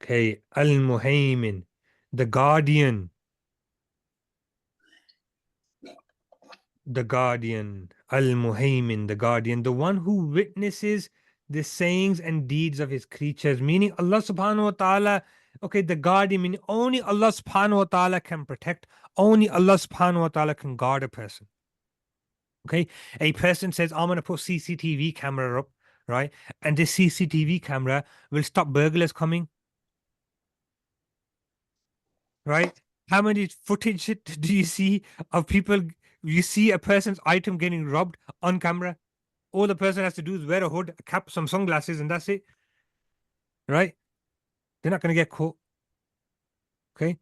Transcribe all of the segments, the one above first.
Okay, Al-Muhaymin, the guardian, Al-Muhaymin, the guardian, the one who witnesses the sayings and deeds of his creatures, meaning Allah subhanahu wa ta'ala. Okay, the guardian, meaning only Allah subhanahu wa ta'ala can protect, only Allah subhanahu wa ta'ala can guard a person. Okay, a person says, I'm going to put CCTV camera up, right? And this CCTV camera will stop burglars coming, right? How many footage do you see of people? You see a person's item getting robbed on camera. All the person has to do is wear a hood, a cap, some sunglasses, and that's it, right? They're not going to get caught. Okay.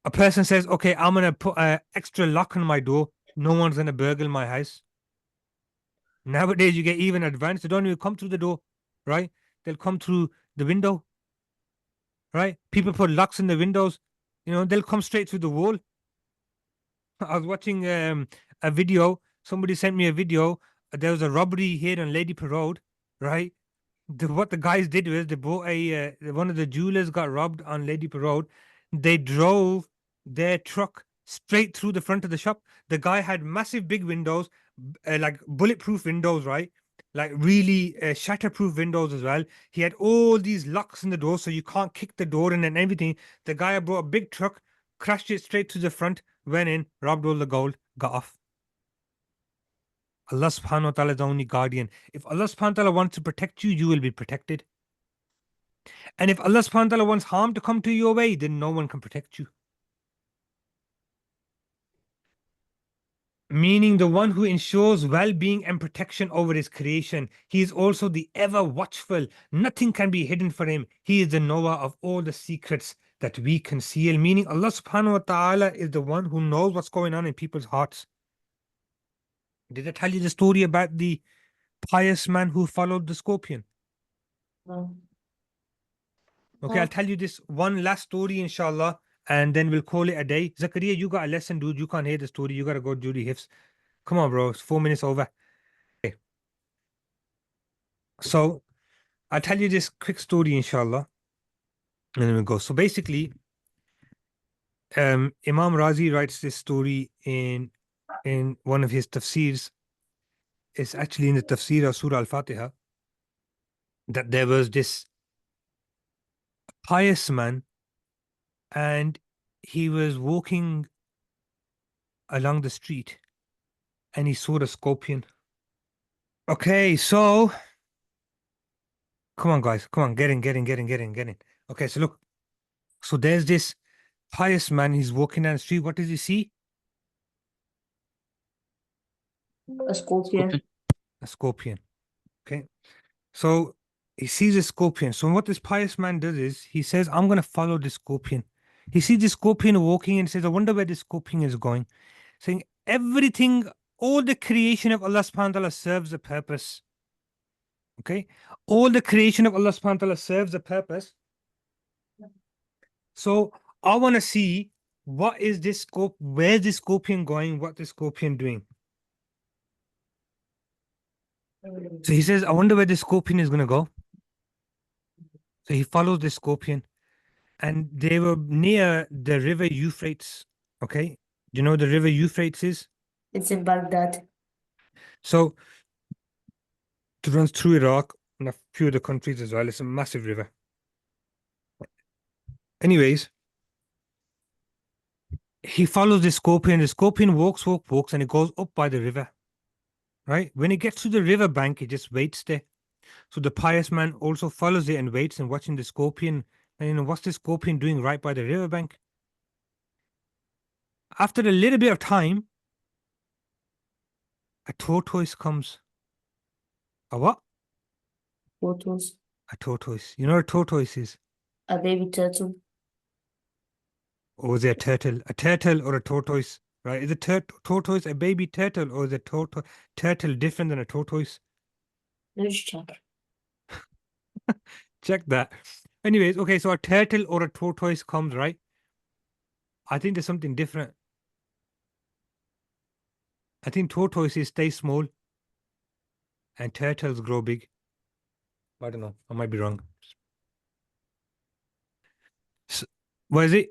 A person says, okay, I'm going to put an extra lock on my door. No one's going to burgle my house. Nowadays, you get even advanced. They don't even come through the door, right? They'll come through the window, right? People put locks in the windows. They'll come straight through the wall. I was watching a video. Somebody sent me a video. There was a robbery here on Ladypur Road, right? What the guys did was they bought one of the jewelers got robbed on Ladypur Road. They drove their truck straight through the front of the shop. The guy had massive big windows, like bulletproof windows, right? Like really shatterproof windows as well. He had all these locks in the door so you can't kick the door in and everything. The guy brought a big truck, crashed it straight to the front, went in, robbed all the gold, got off. Allah subhanahu wa ta'ala is the only guardian. If Allah subhanahu wa ta'ala wants to protect you, you will be protected. And if Allah subhanahu wa ta'ala wants harm to come to your way, then no one can protect you. Meaning the one who ensures well-being and protection over his creation. He is also the ever watchful. Nothing can be hidden for him. He is the knower of all the secrets that we conceal. Meaning Allah subhanahu wa ta'ala is the one who knows what's going on in people's hearts. Did I tell you the story about the pious man who followed the scorpion? No. Okay, I'll tell you this one last story, inshallah, and then we'll call it a day. Zakaria, you got a lesson, dude. You can't hear the story. You got to go do the hifs. Come on, bro. It's 4 minutes over. Okay. So I'll tell you this quick story, inshallah, and then we'll go. So basically, Imam Razi writes this story in one of his tafsirs. It's actually in the tafsir of Surah Al-Fatiha, that there was this pious man and he was walking along the street and he saw the scorpion. Okay, so come on, guys, come on, get in. Okay, so look, so there's this pious man, he's walking down the street. What does he see? A scorpion. A scorpion. Okay, so he sees a scorpion. So what this pious man does is he says, I'm gonna follow this scorpion. He sees the scorpion walking and says, I wonder where this scorpion is going. Saying everything, all the creation of Allah subhanahu wa ta'ala serves a purpose. Okay, all the creation of Allah subhanahu wa ta'ala serves a purpose. So I want to see what is this scope, where's this scorpion going, what the scorpion doing. So he says, I wonder where the scorpion is going to go. So he follows the scorpion and they were near the river Euphrates. Okay, do you know the river Euphrates is? It's in Baghdad. So it runs through Iraq and a few other countries as well. It's a massive river. Anyways, he follows the scorpion. The scorpion walks, and it goes up by the river. Right? When it gets to the river bank, it just waits there. So the pious man also follows it and waits and watching the scorpion. And what's the scorpion doing right by the river bank? After a little bit of time, a tortoise comes. A what? Tortoise. A tortoise. You know what a tortoise is? A baby turtle. Or is it a turtle? A turtle or a tortoise? Right? Is a tortoise a baby turtle, or is a turtle different than a tortoise? Let's check. Check that. Anyways, okay, so a turtle or a tortoise comes, right? I think there's something different. I think tortoises stay small and turtles grow big. I don't know. I might be wrong. What is it?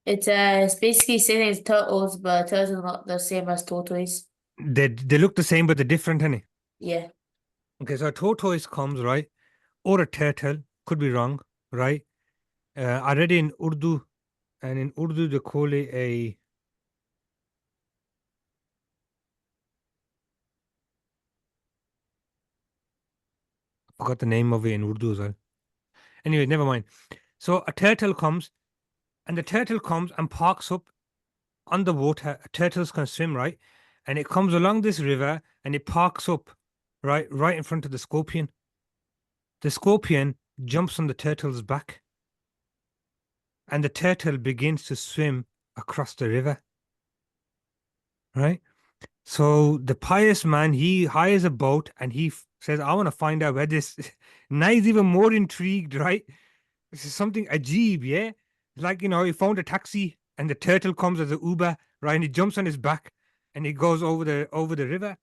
It's basically saying it's turtles, but turtles are not the same as tortoise. They look the same, but they're different, honey. Yeah. Okay, so a tortoise comes, right? Or a turtle, could be wrong, right? I read it in Urdu, and in Urdu they call it a. I forgot the name of it in Urdu as well. Anyway, never mind. So a turtle comes, and the turtle comes and parks up on the water. Turtles can swim, right? And it comes along this river and it parks up, right in front of the scorpion. The scorpion jumps on the turtle's back, and the turtle begins to swim across the river, right? So the pious man, he hires a boat and he says, I want to find out where this. Now he's even more intrigued, right? This is something ajib, yeah? Like, he found a taxi and the turtle comes as an Uber, right? And he jumps on his back and he goes over the river.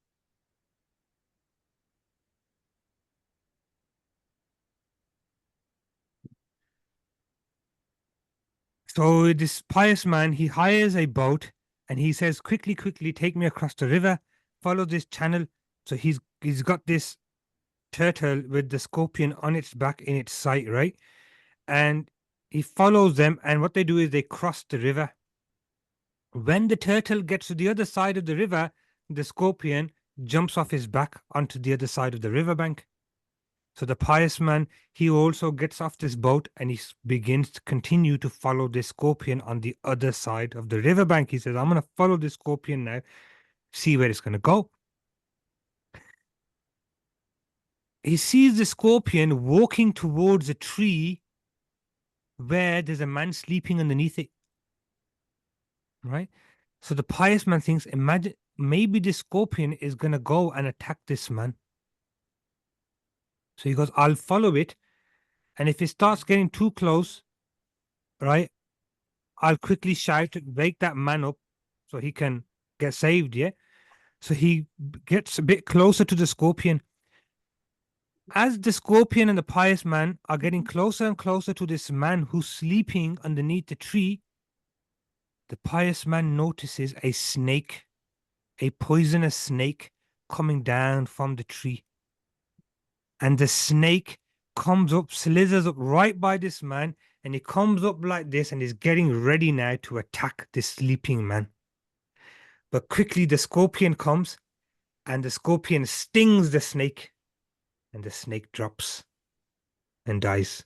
So this pious man, he hires a boat and he says, quickly, quickly, take me across the river, follow this channel. So he's got this turtle with the scorpion on its back in its sight, right? And he follows them, and what they do is they cross the river. When the turtle gets to the other side of the river, the scorpion jumps off his back onto the other side of the riverbank. So the pious man, he also gets off this boat and he begins to continue to follow this scorpion on the other side of the riverbank. He says, I'm going to follow this scorpion now, see where it's going to go. He sees the scorpion walking towards a tree where there's a man sleeping underneath it. Right? So the pious man thinks, imagine, maybe the scorpion is going to go and attack this man. So he goes, I'll follow it. And if it starts getting too close, right, I'll quickly shout to wake that man up so he can get saved. Yeah. So he gets a bit closer to the scorpion. As the scorpion and the pious man are getting closer and closer to this man who's sleeping underneath the tree, the pious man notices a snake, a poisonous snake coming down from the tree. And the snake comes up, slithers up right by this man, and he comes up like this and is getting ready now to attack this sleeping man. But quickly the scorpion comes, and the scorpion stings the snake, and the snake drops and dies.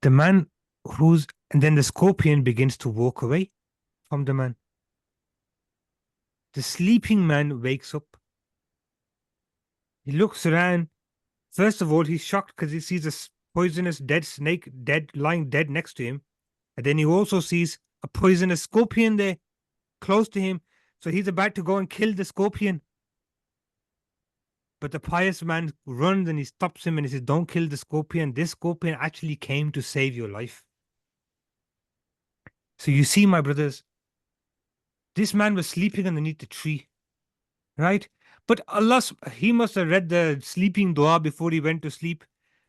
The man and then the scorpion begins to walk away from the man. The sleeping man wakes up. He looks around. First of all, he's shocked because he sees a poisonous dead snake lying dead next to him. And then he also sees a poisonous scorpion there close to him. So he's about to go and kill the scorpion. But the pious man runs and he stops him and he says, don't kill the scorpion. This scorpion actually came to save your life. So you see, my brothers, this man was sleeping underneath the tree, right? But Allah, he must have read the sleeping dua before he went to sleep,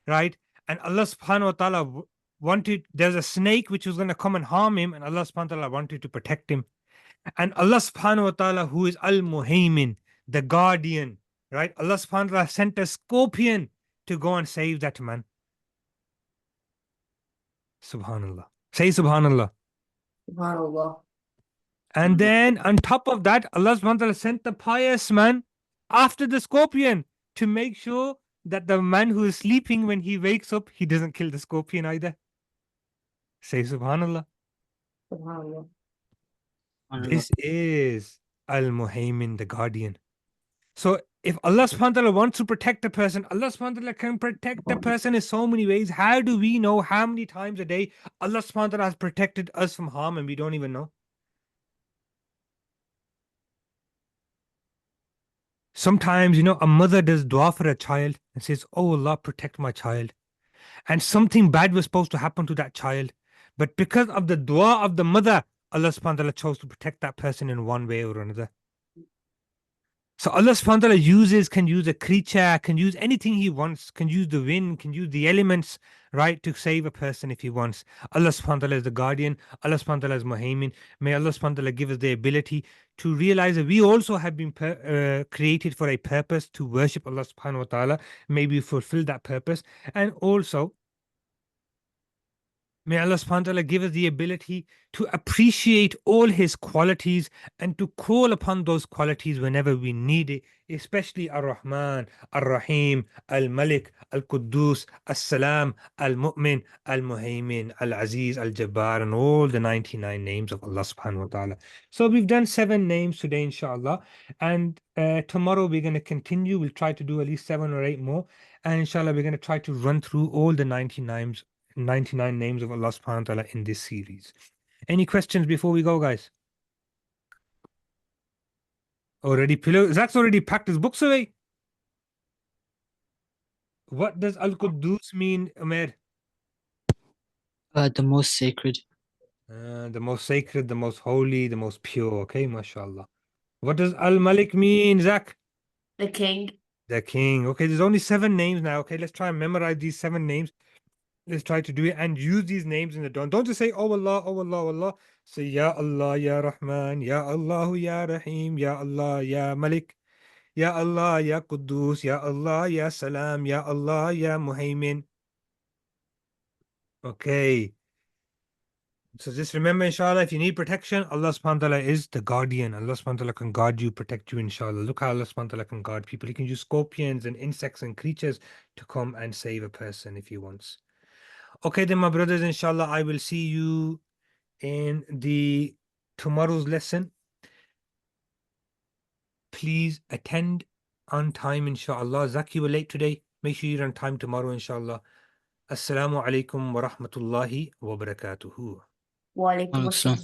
right? And Allah subhanahu wa ta'ala wanted, there's a snake which was going to come and harm him, and Allah subhanahu wa ta'ala wanted to protect him. And Allah subhanahu wa ta'ala, who is Al-MUHAYMIN, the guardian, right? Allah subhanahu wa ta'ala sent a scorpion to go and save that man. Subhanallah. Say Subhanallah. SubhanAllah. And then on top of that, Allah subhanahu wa ta'ala sent the pious man after the scorpion to make sure that the man who is sleeping, when he wakes up, he doesn't kill the scorpion either. Say Subhanallah. SubhanAllah. This is Al-Muhaymin, the guardian. So if Allah subhanahu wa ta'ala wants to protect a person, Allah subhanahu wa ta'ala can protect the person in so many ways. How do we know how many times a day Allah subhanahu wa ta'ala has protected us from harm and we don't even know? Sometimes, a mother does dua for a child and says, oh Allah, protect my child. And something bad was supposed to happen to that child. But because of the dua of the mother, Allah subhanahu wa ta'ala chose to protect that person in one way or another. So Allah subhanahu wa ta'ala can use a creature, can use anything he wants, can use the wind, can use the elements, right, to save a person if he wants. Allah subhanahu wa ta'ala is the guardian. Allah subhanahu wa ta'ala is Muhaymin. May Allah subhanahu wa ta'ala give us the ability to realize that we also have been created for a purpose to worship Allah subhanahu wa ta'ala. May we fulfill that purpose. And also, may Allah subhanahu wa ta'ala give us the ability to appreciate all His qualities and to call upon those qualities whenever we need it, especially Ar-Rahman, Ar-Rahim, Al-Malik, Al-Quddus, As-Salam, Al-Mu'min, Al-Muhaymin, Al-Aziz, Al-Jabbar, and all the 99 names of Allah subhanahu wa ta'ala. So we've done 7 names today, inshallah. And tomorrow we're going to continue. We'll try to do at least 7 or 8 more. And inshallah, we're going to try to run through all the 99 names of Allah subhanahu wa ta'ala in this series. Any questions before we go, guys? Already pillow. Zach's already packed his books away. What does Al-Quddus mean, Umair? The most sacred. The most sacred, the most holy, the most pure. Okay, mashallah. What does Al-Malik mean, Zach? The king. The king. Okay, there's only 7 names now. Okay, let's try and memorize these 7 names. Let's try to do it and use these names in the dawn. Don't just say, oh Allah, oh Allah, oh Allah. Say, Ya Allah, Ya Rahman, Ya Allah, Ya Rahim, Ya Allah, Ya Malik, Ya Allah, Ya Quddus, Ya Allah, Ya Salam, Ya Allah, Ya Muhaymin. Okay. So just remember, inshallah, if you need protection, Allah subhanahu wa ta'ala is the guardian. Allah subhanahu wa ta'ala can guard you, protect you, inshallah. Look how Allah subhanahu wa ta'ala can guard people. He can use scorpions and insects and creatures to come and save a person if he wants. Okay, then, my brothers, inshallah, I will see you in the tomorrow's lesson. Please attend on time, inshallah. Zaki, you were late today. Make sure you're on time tomorrow, inshallah. Assalamu alaikum wa rahmatullahi wa barakatuhu. Wa alaikum assalam.